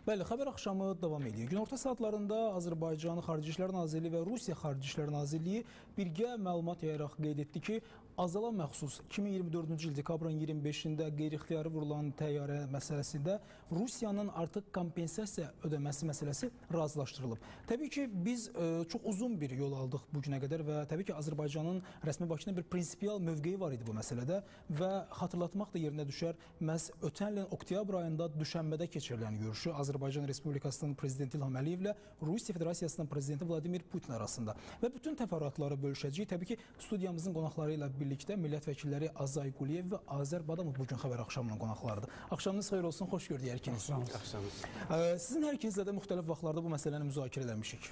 Bəli, xəbər axşamı davam edir. Günorta saatlarında Azərbaycan Xarici İşlər Nazirliyi və Rusiya Xarici İşlər Nazirliyi birgə məlumat yayaraq qeyd etdi ki, Azala məxsus 2024-cü il dekabrın 25-də qeyri-ixtiyari vurulan təyyarə məsələsində Rusiyanın artıq kompensasiya ödəməsi məsələsi razılaşdırılıb. Təbii ki, biz çox uzun bir yol aldıq bu günə qədər və təbii ki, Azərbaycanın rəsmi Bakıda bir prinsipial mövqeyi var idi bu məsələdə və xatırlatmaq da yerinə düşər, məhz ötən ilin oktyabr ayında düşənbədə keçirilən görüşü Azərbaycan Respublikasının Prezidenti İlham Əliyevlə Rusiya Federasiyasının Prezidenti Vladimir Putin arasında və bütün təfərrüatları bölüşəcəyik. Təbii ki, studiyamızın qonaqları ilə birlikdə millət vəkilləri Azay Quliyev və Azər Badamov bugün xəbər axşamının qonaqlarıdır. Axşamınız xeyir olsun, xoş gördük hər ikiniz. Axşamınız. Sizin hər ikinizlə də müxtəlif vaxtlarda bu məsələni müzakirə eləmişik.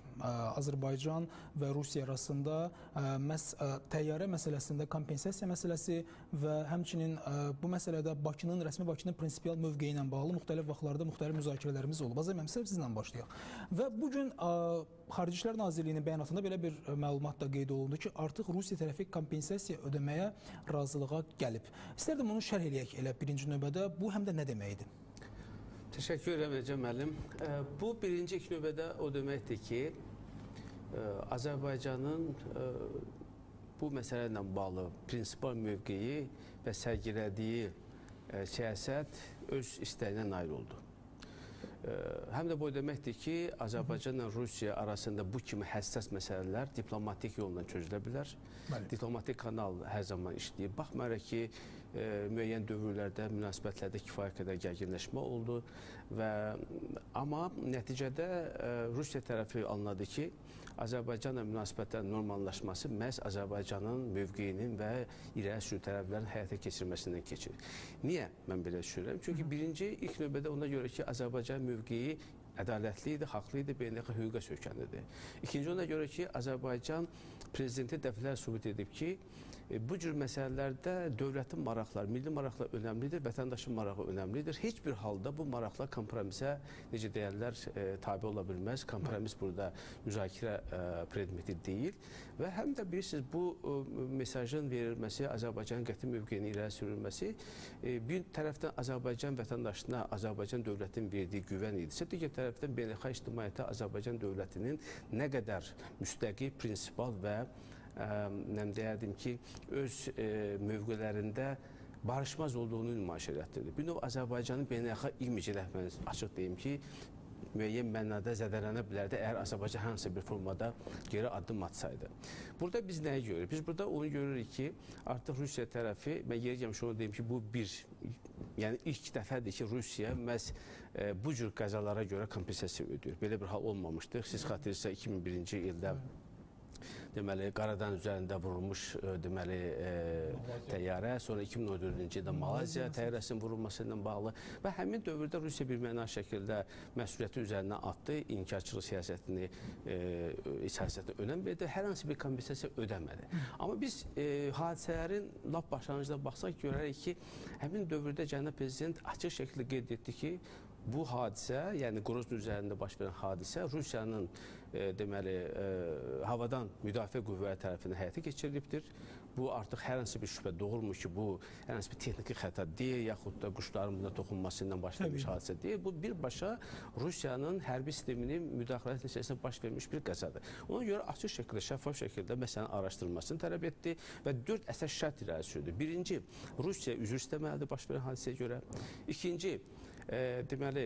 Azərbaycan və Rusiya arasında məhz təyyarə məsələsində kompensasiya məsələsi və həmçinin bu məsələdə rəsmi Bakının prinsipial mövqeyi ilə bağlı müxtəlif vaxtlarda müxtəlif müzakirələrimiz olub. Azər müəllim, sizlə başlayaq. Və bugün Xarici İşlər Nazirliyinin bəyanatında belə bir məlumat da qeyd olundu ki, artıq Rusiya tərəfi kompensasiya ödəməyə razılığa gəlib. İstərdim onu şərh eləyək elə birinci növbədə. Bu həm də nə deməkdir? Təşəkkür edirəm Əcəm müəllim. Bu birinci ilk növbədə o deməkdir ki, Azərbaycanın bu məsələ ilə bağlı prinsipal mövqeyi və sərgilədiyi siyasət öz istəyinə nail oldu. Həm də bu deməkdir ki, Azərbaycanla Rusiya arasında bu kimi həssas məsələlər diplomatik yolla çözülə bilər. Diplomatik kanal hər zaman işləyir. Baxmayaraq ki, müəyyən dövrlərdə münasibətlərdə kifayət qədər gərginləşmə oldu amma nəticədə Rusiya tərəfi anladı ki, Azərbaycanla münasibətlərin normallaşması məhz Azərbaycanın mövqeyinin və irəli sürü tərəflərin həyata keçirməsindən keçir. Niyə mən belə düşünürəm? Çünki birinci ilk növbədə ona görə ki, Azərbaycan mövqeyi ədalətli idi, haqlı idi, beynəlxalq hüquqa söykənlidir. İkinci ona görə ki, Azərbaycan prezidenti dəfələrlə sübut edib ki, bu cür məsələlərdə dövlətin maraqları, milli maraqlar önəmlidir, vətəndaşın marağı önəmlidir. Heç bir halda bu maraqlar kompromisə, necə deyərlər, tabi ola bilməz. Kompromis burada müzakirə predmeti deyil və həm də bilirsiniz, bu mesajın verilməsi, Azərbaycanın qəti mövqeyinin irəli sürülməsi bir tərəfdən Azərbaycan vətəndaşına Azərbaycan dövlətinin verdiyi güvən idisə, digər tərəfdən beynəlxalq ictimaiyyətə Azərbaycan dövlətinin nə qədər müstəqil, prinsipal və deyərdim ki, öz mövqelərində barışmaz olduğunu nümayiş elətdirdi. Bir növ Azərbaycanın beynəlxalq imici ilə açıq deyim ki, müəyyən mənada zədələnə bilərdi, əgər Azərbaycan hansı bir formada geri addım atsaydı. Burada biz nəyi görürük? Biz burada onu görürük ki, artıq Rusiya tərəfi, mən yeri gəlmiş onu deyim ki, bu yəni ilk dəfədir ki, Rusiya məhz bu cür qəzalara görə kompensasiya ödəyir. Belə bir hal olmamışdır. Siz xatırlayırsınız 2001-ci ildə deməli, Qaradan üzərində vurulmuş təyyarə, sonra 2014-cü ildə Malayziya təyyarəsinin vurulması ilə bağlı və həmin dövrdə Rusiya bir məna şəkildə məsuliyyəti üzərinə atdı, inkarçılıq siyasətinə önəm verdi, hər hansı bir kompensasiya ödəmədi. Amma biz hadisələrin lap başlanğıcına baxsaq görərək ki, həmin dövrdə Cənab Prezident açıq şəkildə qeyd etdi ki, bu hadisə, yəni Qrozn üzərində baş verən hadisə Rusiyanın deməli, havadan müdafiə qüvvələri tərəfindən həyata keçirilibdir. Bu artıq hər hansı bir şübhə doğurmur ki, bu hər hansı bir texniki xəta deyil, yaxud da quşların buna toxunması ilə baş vermiş hadisə deyil. Bu birbaşa Rusiyanın hərbi sisteminin müdaxiləsi nəticəsində baş vermiş bir qəzadır. Ona görə açıq şəkildə, şəffaf şəkildə məsələnin araşdırılmasını tələb etdi və 4 əsas şərt irəli sürdü. Birinci, Rusiya üzr istəməlidir baş verən hadisəyə görə. İkinci, deməli,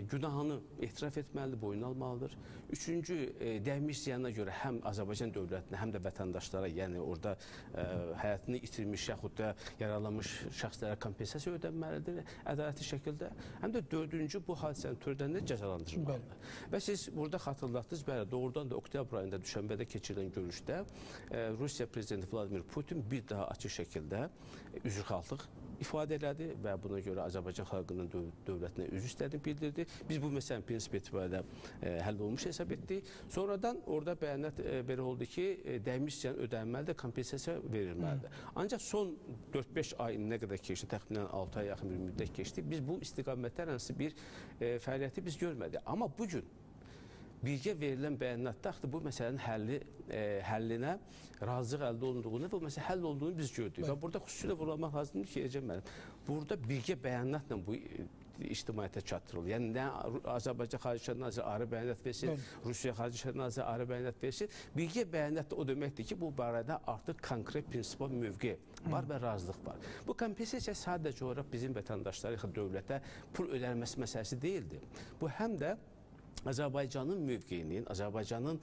günahını etiraf etməlidir, boyun almalıdır. Üçüncü, dəymiş ziyana görə həm Azərbaycan dövlətinə, həm də vətəndaşlara, yəni orada həyatını itirmiş yaxud da yaralanmış şəxslərə kompensasiya ödənməlidir ədalətli şəkildə. Həm də dördüncü, bu hadisənin törədəndə cəzalandırılmalıdır. Və siz burada xatırlatdınız, bəli, doğrudan da oktyabr ayında düşənbədə keçirilən görüşdə Rusiya Prezidenti Vladimir Putin bir daha açıq şəkildə üzrxahlıq ifadə elədi və buna görə Azərbaycan xalqının dövlətinə üzr istədiyini bildirdi. Biz bu məsələnin prinsip etibarilə həll olmuş hesab etdik. Sonradan orada bəyanat belə oldu ki, dəymiş ziyan ödənməlidir, kompensasiya verilməlidir. Ancaq son 4-5 ay nə qədər keçdi, təxminən 6 ay yaxın bir müddət keçdi. Biz bu istiqamətdə hər hansı bir fəaliyyəti biz görmədik. Amma bugün birgə verilən bəyanatda bu məsələnin həllinə razılıq əldə olunduğunu və bu məsələ həll olduğunu biz gördük. Və burada xüsusilə vurulmaq lazımdır ki, Əcəm müəllim, burada birgə bəyanatla bu ictimaiyyətə çatdırılır. Yəni nə Azərbaycan Xarici İşlər Naziri ayrı bəyanat versin, Rusiya Xarici İşlər Naziri ayrı bəyanat versin. Birgə bəyanat da o deməkdir ki, bu barədə artıq konkret prinsipal mövqe var və razılıq var. Bu kompensasiya sadəcə olaraq bizim vətəndaşlara, dövlətə pul ödənilməsi məsələsi deyildir. Bu həm də Azərbaycanın mövqeyinin, Azərbaycanın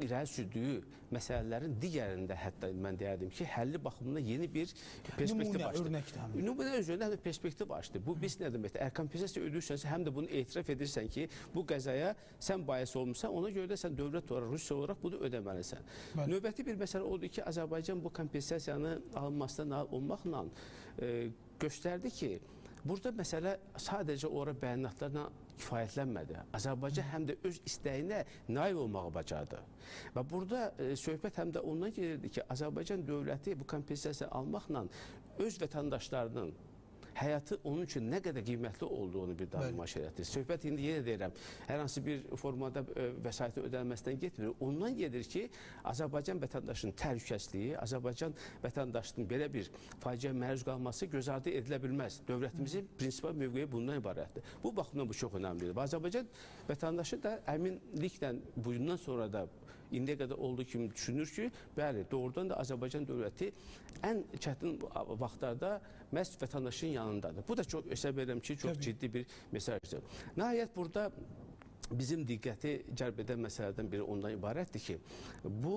irəli sürdüyü məsələlərin digərində hətta mən deyərdim ki, həlli baxımından yeni bir perspektiv açdı. Nümunə özündə həm də perspektiv açdı. Bu biz nə deməkdir? Əgər kompensasiya ödəyirsənsə, həm də bunu etiraf edirsən ki, bu qəzaya sən bais olmuşsan, ona görə də sən dövlət olaraq, Rusiya olaraq bunu ödəməlisən. Növbəti bir məsələ odur ki, Azərbaycan bu kompensasiyanı alınmasına nail olmaqla göstərdi ki, burada məsələ sadəcə ora bəyanatlarla kifayətlənmədi. Azərbaycan həm də öz istəyinə nail olmağı bacardı. Və burada söhbət həm də ondan gelirdi ki, Azərbaycan dövləti bu kompensasiya almaqla öz vətəndaşlarının həyatı onun üçün nə qədər qiymətli olduğunu bir daha nümayiş etdirir. Söhbət indi yenə deyirəm, hər hansı bir formada vəsaitin ödənilməsindən getmir. Ondan gedir ki, Azərbaycan vətəndaşının təhlükəsizliyi, Azərbaycan vətəndaşının belə bir faciəyə məruz qalması göz ardı edilə bilməz. Dövlətimizin prinsipal mövqeyi bundan ibarətdir. Bu baxımdan bu çox önəmlidir. Və Azərbaycan vətəndaşı da əminliklə bundan sonra da indiyə qədər olduğu kimi düşünür ki, bəli, doğrudan da Azərbaycan dövləti ən çətin vaxtlarda məhz vətəndaşın yanındadır. Bu da çox, hesab edirəm ki, çox ciddi bir mesajdır. Nəhayət, burada bizim diqqəti cəlb edən məsələlərdən biri ondan ibarətdir ki, bu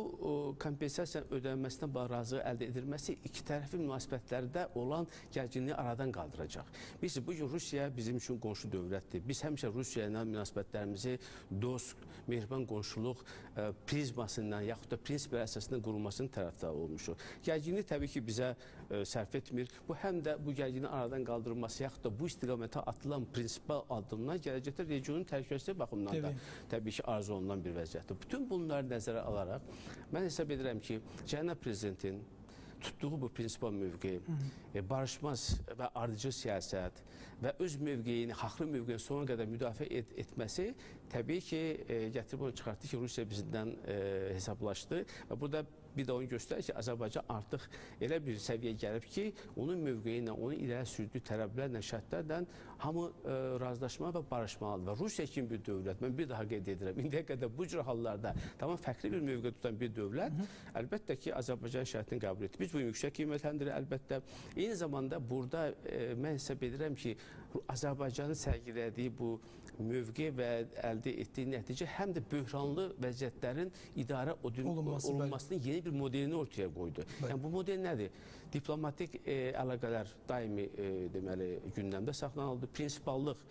kompensasiya ödənilməsindən razılıq əldə edilməsi iki tərəfli münasibətlərdə olan gərginliyi aradan qaldıracaq. Biz bugün Rusiya bizim üçün qonşu dövlətdir. Biz həmişə Rusiya ilə münasibətlərimizi dost, mehriban qonşuluq prizmasından yaxud da prinsiplər əsasında qurulmasının tərəfdarı olmuşuq. Gərginlik təbii ki, bizə sərf etmir. Bu həm də bu gərginliyin aradan qaldırılması yaxud da bu istiqamətə atılan prinsipal addımlar gələcəkdə regionun təhlükəsizliyi baxımından da təbii ki, arzu olunan bir vəziyyətdir. Bütün bunları nəzərə alaraq mən hesab edirəm ki, cənab prezidentin tutduğu bu prinsipal mövqe, barışmaz və ardıcıl siyasət və öz mövqeyini, haqlı mövqeyini sonuna qədər müdafiə etməsi təbii ki, gətirib onu çıxartdı ki, Rusiya bizdən hesablaşdı və burada bir də onu göstərir ki, Azərbaycan artıq elə bir səviyyəyə gəlib ki, onun mövqeyi ilə, onun irəli sürdüyü tələblərlə, şərtlərlə hamı razılaşma və barışmalıdır. Və Rusiya kimi bir dövlət, mən bir daha qeyd edirəm, indiyə qədər bu cür hallarda tamam fərqli bir mövqe tutan bir dövlət, əlbəttə ki, Azərbaycan şərtini qəbul etdi. Biz bu yüksək qiymətləndirir əlbəttə. Eyni zamanda burada mən hesab edirəm ki, Azərbaycanın sərgilədiyi bu mövqe və əldə etdiyi nəticə həm də böhranlı vəziyyətlərin idarə olunmasının yeni bir modelini ortaya qoydu. Yəni bu model nədir? Diplomatik əlaqələr daimi deməli gündəmdə saxlanıldı, prinsipallıq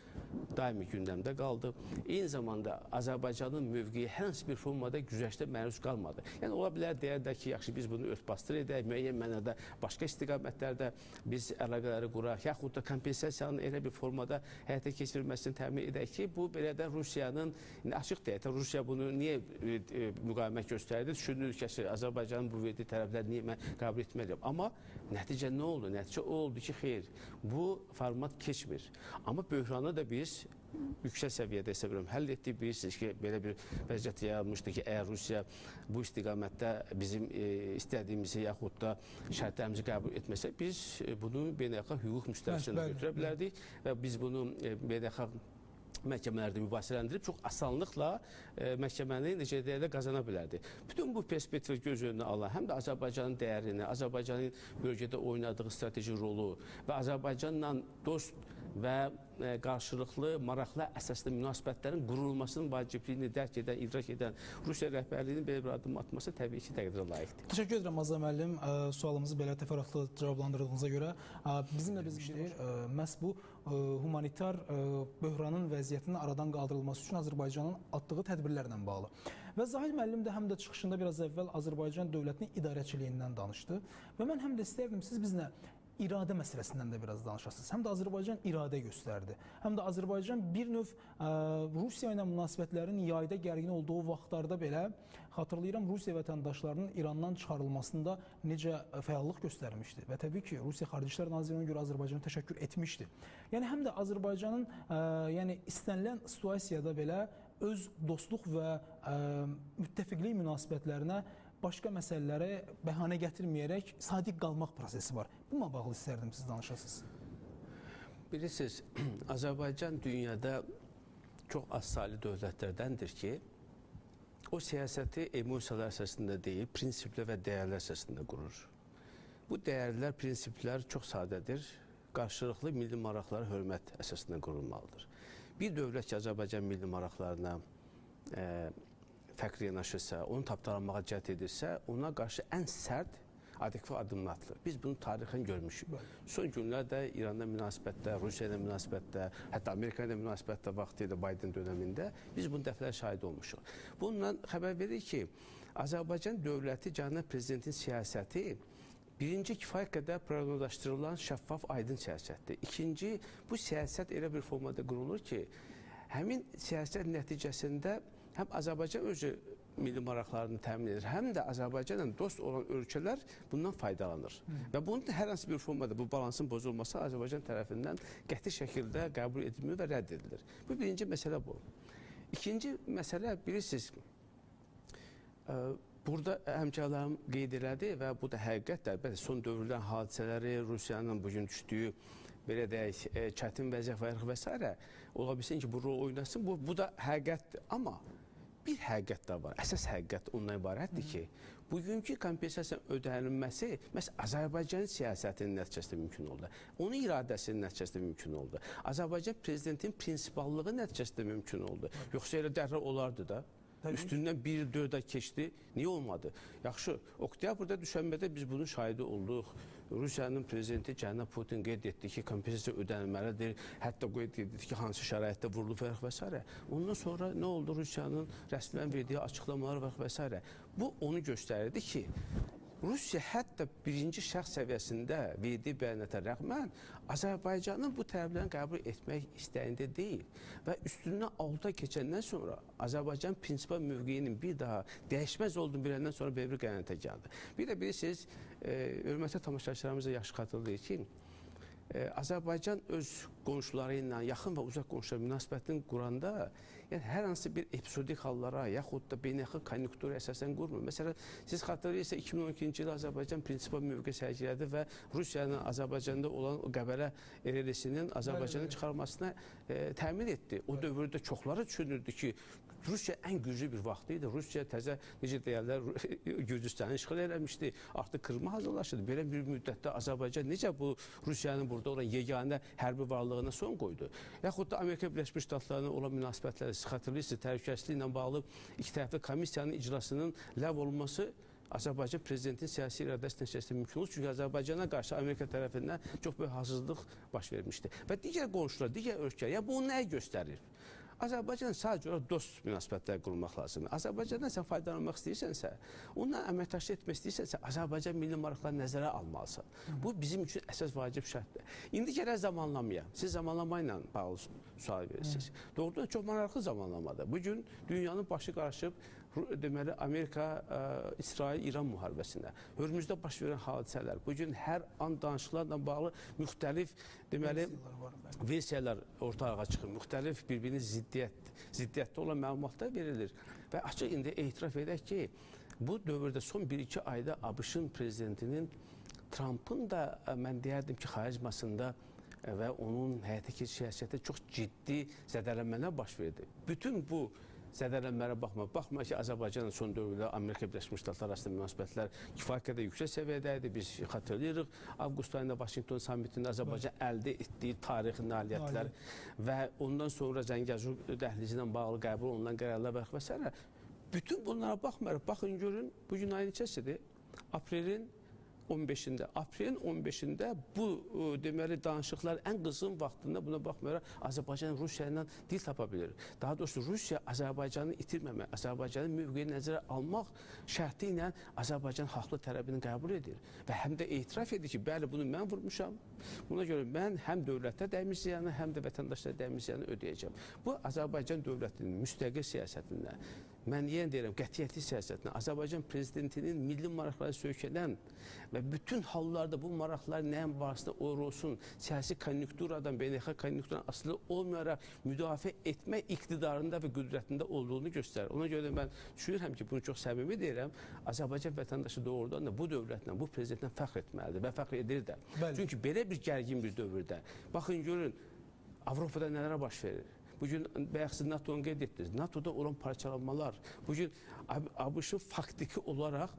daimi gündəmdə qaldı. Eyni zamanda Azərbaycanın mövqeyi hər hansı bir formada güzəştə məruz qalmadı. Yəni ola bilər deyərlər ki, yaxşı biz bunu örtbasdır edək, müəyyən mənada başqa istiqamətlərdə biz əlaqələri quraq, yaxud da kompensasiyanın elə bir formada həyata keçirilməsini təmin edək ki, bu belə də Rusiyanın, açıq deyək, Rusiya bunu niyə müqavimət göstərdi? Düşünülür ki, Azərbaycanın bu verdiyi tərəfləri niyə mən qəbul etməliyəm? Amma nəticə nə oldu? Nəticə o oldu ki, xeyr, bu format keçmir. Amma böhranı da biz yüksək səviyyədə hesab edirəm, həll etdik. Bilirsiniz ki, belə bir vəziyyət yaranmışdı ki, əgər Rusiya bu istiqamətdə bizim istədiyimizi yaxud da şərtlərimizi qəbul etməsə, biz bunu beynəlxalq hüquq müstəvisinə götürə bilərdik və biz bunu beynəlxalq məhkəmələrdə mübahisələndirib çox asanlıqla məhkəməni necə deyək də qazana bilərdi. Bütün bu perspektivi göz önünə alan, həm də Azərbaycanın dəyərini, Azərbaycanın bölgədə oynadığı strateji rolu və Azərbaycanla dost və qarşılıqlı, maraqlı əsaslı münasibətlərin qurulmasının vacibliyini dərk edən, idrak edən Rusiya rəhbərliyinin belə bir addım atması təbii ki, təqdirə layiqdir. Təşəkkür edirəm Azər müəllim, sualımızı belə təfərrüatlı cavablandırdığınıza görə. Bizimlə bizdir, məhz bu humanitar böhranın vəziyyətinin aradan qaldırılması üçün Azərbaycanın atdığı tədbirlərlə bağlı. Və Zahid müəllim də həm də çıxışında biraz əvvəl Azərbaycan dövlətinin idarəçiliyindən danışdı və mən həm də istərdim siz bizlə iradə məsələsindən də biraz danışasınız. Həm də Azərbaycan iradə göstərdi. Həm də Azərbaycan bir növ Rusiya ilə münasibətlərin yayda gərgin olduğu vaxtlarda belə xatırlayıram Rusiya vətəndaşlarının İrandan çıxarılmasında necə fəallıq göstərmişdi və təbii ki, Rusiya Xarici İşlər Nazirliyinə görə Azərbaycana təşəkkür etmişdi. Yəni həm də Azərbaycanın yəni istənilən situasiyada belə öz dostluq və müttəfiqlik münasibətlərinə başqa məsələlərə bəhanə gətirməyərək sadiq qalmaq prosesi var. Bununla bağlı istərdim siz danışasınız. bilirsiniz, Azərbaycan dünyada çox az saylı dövlətlərdəndir ki, o siyasəti emosiyalar əsasında deyil, prinsiplər və dəyərlər əsasında qurur. Bu dəyərlər, prinsiplər çox sadədir. Qarşılıqlı milli maraqlara hörmət əsasında qurulmalıdır. Bir dövlət ki, Azərbaycan milli maraqlarına fərqli yanaşırsa, onu tapdalanmağa cəhd edirsə, ona qarşı ən sərt adekvat addımlar atılır. Biz bunu tarixən görmüşük. Son günlərdə İranla münasibətdə, Rusiya ilə münasibətdə, hətta Amerika ilə münasibətdə vaxtı ilə Biden dönəmində biz bunu dəfələr şahid olmuşuq. Bununla xəbər verir ki, Azərbaycan dövləti, cənab prezidentin siyasəti birinci kifayət qədər proqnozlaşdırılan şəffaf, aydın siyasətdir. İkinci, bu siyasət elə bir formada qurulur ki, həmin siyasət nəticəsində həm Azərbaycan özü milli maraqlarını təmin edir, həm də Azərbaycanla dost olan ölkələr bundan faydalanır. Və bunun hər hansı bir formada bu balansın pozulması Azərbaycan tərəfindən qəti şəkildə qəbul edilmir və rədd edilir. Bu birinci məsələ bu. İkinci məsələ, bilirsiniz, burada həmkarlarım qeyd elədi və bu da həqiqətdir. Son dövrdən hadisələri, Rusiyanın bugün düşdüyü belə deyək, çətin vəziyyət və s. ola bilsin ki, bu rol oynasın. Bu da həqiqətdir. Amma bir həqiqət də var. Əsas həqiqət ondan ibarətdir ki, bugünkü kompensasiya ödənilməsi məhz Azərbaycan siyasətinin nəticəsində mümkün oldu. Onun iradəsinin nəticəsində mümkün oldu. Azərbaycan prezidentin prinsipallığı nəticəsində mümkün oldu. Yoxsa elə dərhal olardı da. Üstündən 1-4 ay keçdi. Niyə olmadı? Yaxşı, oktyabrda, düşənbədə biz bunun şahidi olduq. Rusiyanın prezidenti cənab Putin qeyd etdi ki, kompensasiya ödənilməlidir. Hətta qeyd etdi ki, hansı şəraitdə vurulub və s. Ondan sonra nə oldu? Rusiyanın rəsmən verdiyi açıqlamalar və s. Bu onu göstərirdi ki, Rusiya hətta birinci şəxs səviyyəsində verdiyi bəyanata rəğmən Azərbaycanın bu tələblərini qəbul etmək istəyində deyil. Və üstündən 6 ay keçəndən sonra Azərbaycan prinsipal mövqeyinin bir daha dəyişməz olduğunu biləndən sonra belə bir qənaətə gəldi. Bir də bilirsiniz, hörmətli tamaşaçılarımıza yaxşı xatırlayır ki, Azərbaycan öz qonşuları ilə yaxın və uzaq qonşular münasibətini quranda yəni hər hansı bir episodik hallara yaxud da beynəlxalq konjunktura əsasən qurmur. Məsələn, siz xatırlayırsa 2012-ci ildə Azərbaycan prinsipal mövqe sərgilədi və Rusiyanın Azərbaycanda olan o Qəbələ relsinin Azərbaycanın çıxarılmasına təmin etdi. O dövrdə çoxları düşünürdü ki, Rusiya ən güclü bir vaxtı idi. Rusiya təzə, necə deyərlər, Gürcüstanı işğal eləmişdi. Artıq Krımı hazırlaşırdı. Belə bir müddətdə Azərbaycan necə bu Rusiyanın burada olan yeganə hərbi varlığına son qoydu? Yaxud da Amerika Birləşmiş Ştatlarına olan münasibətləri, siz xatırlayırsınız, təhlükəsizliklə bağlı iki tərəfli komissiyanın iclasının ləğv olunması Azərbaycan prezidentin siyasi iradəsi nəticəsində mümkün olur. Çünki Azərbaycana qarşı Amerika tərəfindən çox böyük hazırlıq baş vermişdi. Və digər qonşular, digər ölkələr, yəni bu nəyi göstərir? Azərbaycan sadəcə olaraq dost münasibətlər qurmaq lazımdır. Azərbaycandan sən faydalanmaq istəyirsənsə, onunla əməkdaşlıq etmək istəyirsənsə, Azərbaycan milli maraqlarını nəzərə almalısan. Bu bizim üçün əsas vacib şərtdir. İndi gərək zamanlamaya. Siz zamanlama ilə bağlı sual verirsiniz. Doğrudan çox maraqlı zamanlamadır. Bugün dünyanın başı qarışıb, deməli, Amerika-İsrail-İran müharibəsində, Hörmüzdə baş verən hadisələr, bugün hər an danışıqlarla bağlı müxtəlif, deməli, versiyalar ortalığa çıxır, müxtəlif bir-birini ziddiyyətdə olan məlumatlar verilir. Və açıq indi etiraf edək ki, bu dövrdə son 1-2 ayda ABŞ-ın prezidentinin, Trump'ın da mən deyərdim ki, xaricmasında və onun həyatdakı siyasətdə çox ciddi zədələnmələr baş verdi. Bütün bu zədələnmələrə baxma ki, Azərbaycanın son dövrdə Amerika Birləşmiş Ştatları arasında münasibətlər kifayət qədər yüksək səviyyədə idi. Biz xatırlayırıq, avqust ayında Vaşinqton sammitində Azərbaycan əldə etdiyi tarixi nailiyyətlər və ondan sonra Zəngəzur dəhlizi ilə bağlı qəbul olunan qərarlar və s. Bütün bunlara baxmayaraq, baxın görün, bugün ayın neçəsidir? Aprelin 15-də. Aprelin 15-də bu deməli danışıqlar ən qızğın vaxtında buna baxmayaraq Azərbaycan Rusiya ilə dil tapa bilir. Daha doğrusu Rusiya Azərbaycanı itirməmək, Azərbaycanın mövqeyini nəzərə almaq şərti ilə Azərbaycan haqlı tərəfini qəbul edir və həm də etiraf edir ki, bəli bunu mən vurmuşam. Buna görə mən həm dövlətə dəymiş ziyanı, həm də vətəndaşlara dəymiş ziyanı ödəyəcəm. Bu Azərbaycan dövlətinin müstəqil siyasətindən mən yenə deyirəm, qətiyyətli siyasətinə, Azərbaycan prezidentinin milli maraqları söykənən və bütün hallarda bu maraqlar nəyin vasitə olsun, siyasi konjunkturadan, beynəlxalq konjunkturadan asılı olmayaraq müdafiə etmək iqtidarında və qüdrətində olduğunu göstərir. Ona görə də mən düşünürəm ki, bunu çox səmimi deyirəm, Azərbaycan vətəndaşı doğrudan da bu dövlətlə, bu prezidentlə fəxr etməlidir və fəxr edir də. Bəli. Çünki belə bir gərgin bir dövrdə, baxın görün, Avropada nələrə baş verir. Bugün bayaq siz NATO'nu qeyd etdiniz. NATO'da olan parçalanmalar, bugün ABŞ-ın faktiki olaraq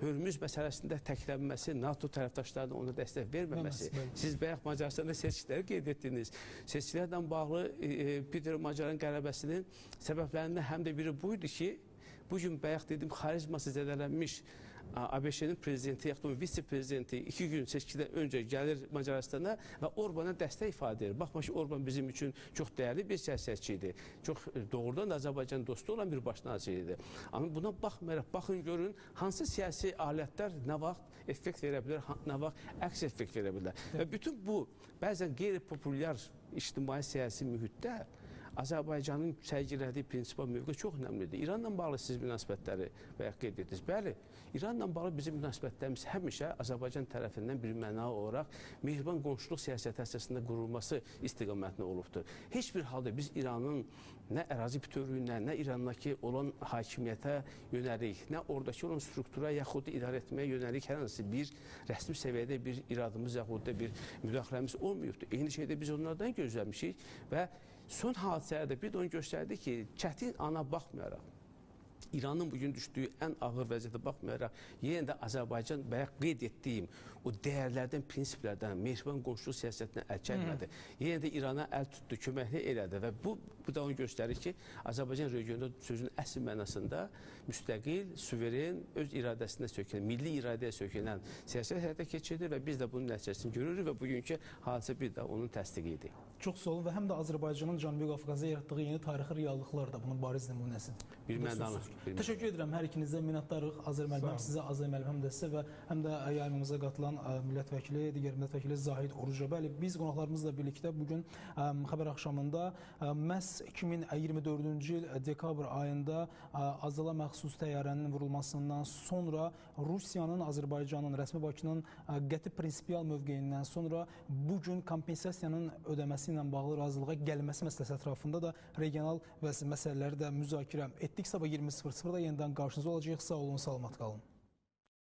Hörmüz məsələsində təklənməsi, NATO tərəfdaşlarının ona dəstək verməməsi. Siz bayaq Macaristanda seçkiləri qeyd etdiniz. Seçkilərlə bağlı Peter Macarın qələbəsinin səbəblərindən həm də biri buydu ki, bugün bayaq dedim, xarizması zədələnmiş ABŞ-nin prezidenti, yaxud vitse-prezidenti 2 gün seçkidən öncə gəlir Macaristana və Orbana dəstək ifadə edir. Baxma ki, Orban bizim üçün çox dəyərli bir siyasətçi idi. Çox doğrudan da Azərbaycan dostu olan bir baş nazir idi. Amma buna baxmayaraq, baxın görün, hansı siyasi alətlər nə vaxt effekt verə bilər, nə vaxt əks effekt verə bilər. Və bütün bu, bəzən qeyri-populyar ictimai siyasi mühitdə Azərbaycanın sərgilədiyi prinsipal mövqe çox önəmlidir. İranla bağlı siz münasibətləri bayaq qeyd etdiniz. Bəli, İranla bağlı bizim münasibətlərimiz həmişə Azərbaycan tərəfindən bir mənalı olaraq mehriban qonşuluq siyasəti əsasında qurulması istiqamətində olubdur. Heç bir halda biz İranın nə ərazi bütövlüyünə, nə İrandakı olan hakimiyyətə yönəlik, nə oradakı olan struktura yaxud da idarə etməyə yönəlik hər hansı bir rəsmi səviyyədə bir iradımız yaxud da bir müdaxiləmiz olmayıbdır. Eyni şeydə biz onlardan gözləmişik və son hadisələrdə bir də onu göstərdi ki, çətin ana baxmayaraq, İranın bugün düşdüyü ən ağır vəziyyətə baxmayaraq, yenə də Azərbaycan bayaq qeyd etdiyim o dəyərlərdən, prinsiplərdən, mehriban qonşuluq siyasətinə əl çəkmədi. Yenə də İrana əl tutdu, köməkli elədi və bu da onu göstərir ki, Azərbaycan regionda sözün əsl mənasında müstəqil, suveren, öz iradəsində söykənən, milli iradəyə söykənən siyasət həyata keçirdi və biz də bunun nəticəsini görürük və bugünkü hadisə bir də onun təsdiqi idi. Çox sağ olun və həm də Azərbaycanın Cənubi Qafqazda yaratdığı yeni tarixi reallıqlar da bunun bariz nümunəsidir. Bir mənada. Təşəkkür edirəm hər ikinizə, minnətdarıq. Azər müəllim, sizə, Azər müəllim həm də sizə və həm də yayımımıza qatılan millət vəkili, digər millət vəkili Zahid Oruca. Bəli, biz qonaqlarımızla birlikdə bugün xəbər axşamında məhz 2024-cü il dekabr ayında Azala məxsus təyyarənin vurulmasından sonra Rusiyanın, Azərbaycanın, rəsmi Bakının qəti prinsipial mövqeyindən sonra bugün kompensasiyanın ödəməsi ilə bağlı razılığa gəlməsi məsələsi ətrafında da regional məsələləri də müzakirə etdik. Sabah 20:00-da yenidən qarşınızda olacağıq. Sağ olun, salamat qalın.